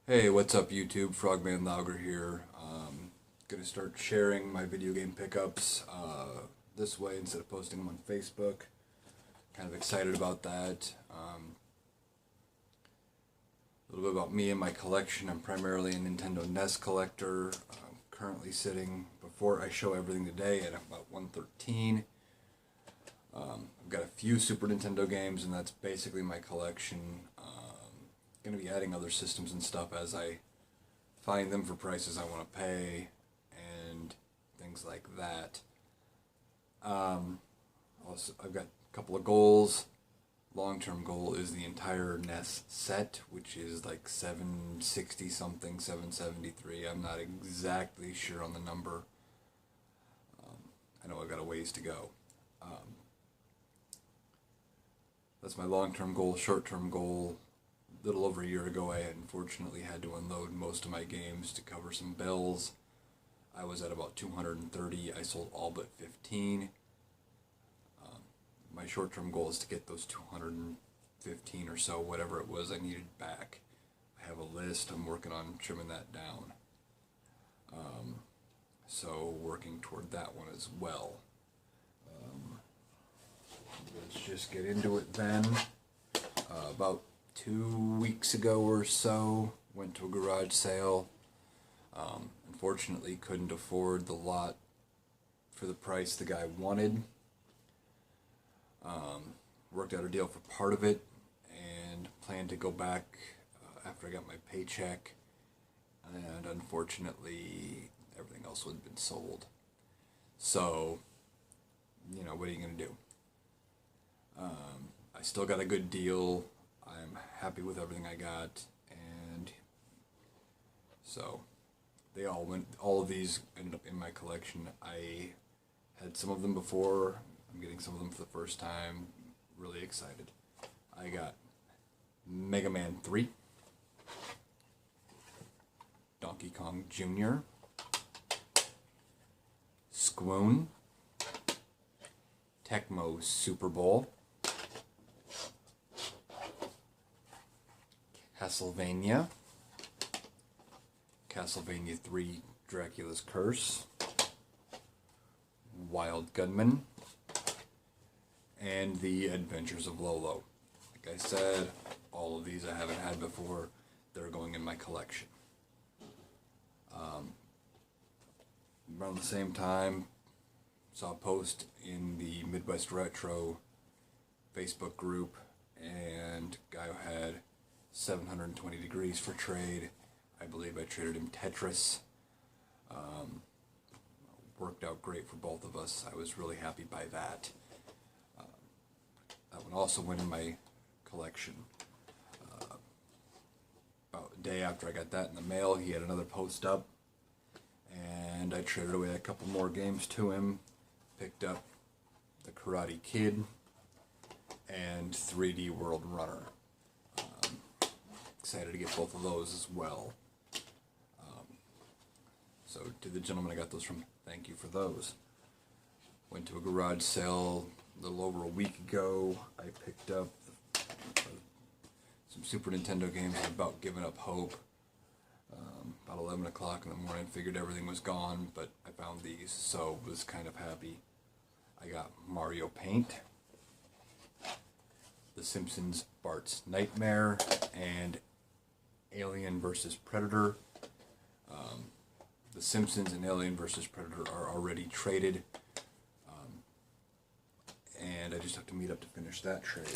Hey, what's up YouTube? Frogman here. Gonna start sharing my video game pickups this way instead of posting them on Facebook. Kind of excited about that. A little bit about me and my collection. I'm primarily a Nintendo NES collector. I'm currently sitting, before I show everything today, at about 113. I've got a few Super Nintendo games, and that's basically my collection. Going to be adding other systems and stuff as I find them for prices I want to pay and things like that. Also, I've got a couple of goals. Long-term goal is the entire NES set, which is like 760 something, 773. I'm not exactly sure on the number. I know I've got a ways to go. That's my long-term goal. Short-term goal, a little over a year ago, I unfortunately had to unload most of my games to cover some bills. I was at about 230. I sold all but 15. My short-term goal is to get those 215 or so, whatever it was I needed back. I have a list. I'm working on trimming that down. So working toward that one as well. Let's just get into it then. About 2 weeks ago or so, went to a garage sale. Unfortunately, couldn't afford the lot for the price the guy wanted. Worked out a deal for part of it, and planned to go back after I got my paycheck. And unfortunately, everything else would have been sold. So, what are you going to do? I still got a good deal. I'm happy with everything I got, and so all of these ended up in my collection. I had some of them before. I'm getting some of them for the first time. Really excited. I got Mega Man 3, Donkey Kong Jr., Squoon, Tecmo Super Bowl, Castlevania, Castlevania 3 Dracula's Curse, Wild Gunman, and The Adventures of Lolo. Like I said, all of these I haven't had before. They're going in my collection. Around the same time, saw a post in the Midwest Retro Facebook group, and guy who had 720 degrees for trade. I believe I traded him Tetris. Worked out great for both of us. I was really happy by that. That one also went in my collection. About a day after I got that in the mail, he had another post up, and I traded away a couple more games to him. Picked up The Karate Kid and 3D World Runner. Excited to get both of those as well. So to the gentleman I got those from, thank you for those. Went to a garage sale a little over a week ago. I picked up some Super Nintendo games. I about given up hope. About 11 o'clock in the morning, figured everything was gone, but I found these, so was kind of happy. I got Mario Paint, The Simpsons Bart's Nightmare, and Alien vs. Predator. The Simpsons and Alien vs. Predator are already traded, and I just have to meet up to finish that trade.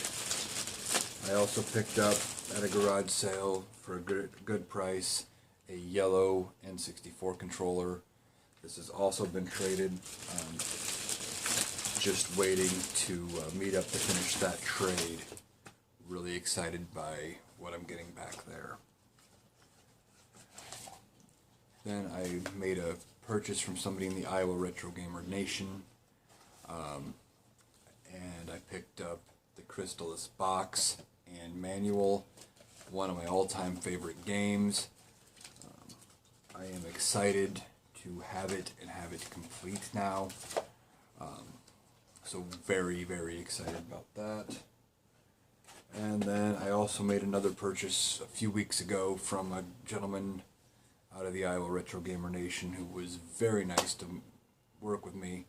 I also picked up at a garage sale for a good price a yellow N64 controller. This has also been traded. Just waiting to meet up to finish that trade. Really excited by what I'm getting back there. Then I made a purchase from somebody in the Iowa Retro Gamer Nation, and I picked up the Crystallis box and manual, one of my all-time favorite games. I am excited to have it and have it complete now. So very, very excited about that. And then I also made another purchase a few weeks ago from a gentleman out of the Iowa Retro Gamer Nation who was very nice to work with me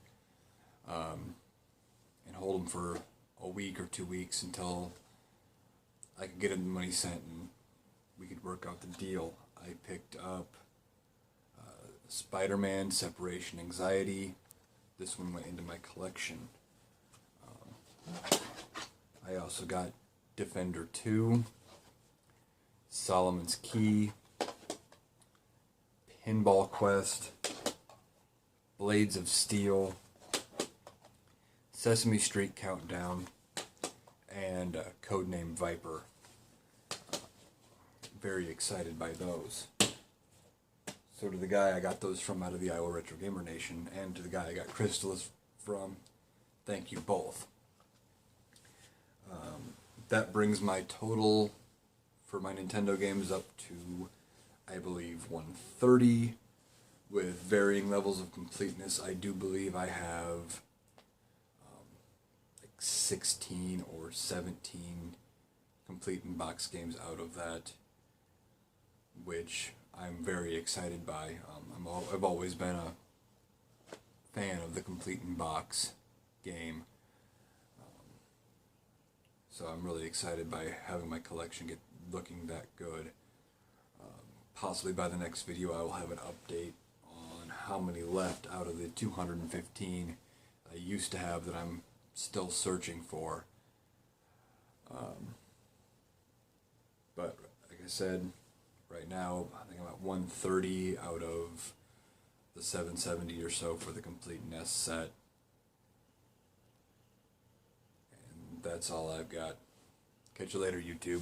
and hold him for a week or 2 weeks until I could get him the money sent and we could work out the deal. I picked up Spider-Man Separation Anxiety. This one went into my collection. I also got Defender 2, Solomon's Key, Pinball Quest, Blades of Steel, Sesame Street Countdown, and Codename Viper. Very excited by those. So to the guy I got those from out of the Iowa Retro Gamer Nation, and to the guy I got Crystallis from, thank you both. That brings my total for my Nintendo games up to, I believe, 130, with varying levels of completeness. I do believe I have like 16 or 17 complete in-box games out of that, which I'm very excited by. I've always been a fan of the complete in-box game. So I'm really excited by having my collection get looking that good. Possibly by the next video I will have an update on how many left out of the 215 I used to have that I'm still searching for. But like I said, right now I think I'm at 130 out of the 770 or so for the complete NES set. That's all I've got. Catch you later, YouTube.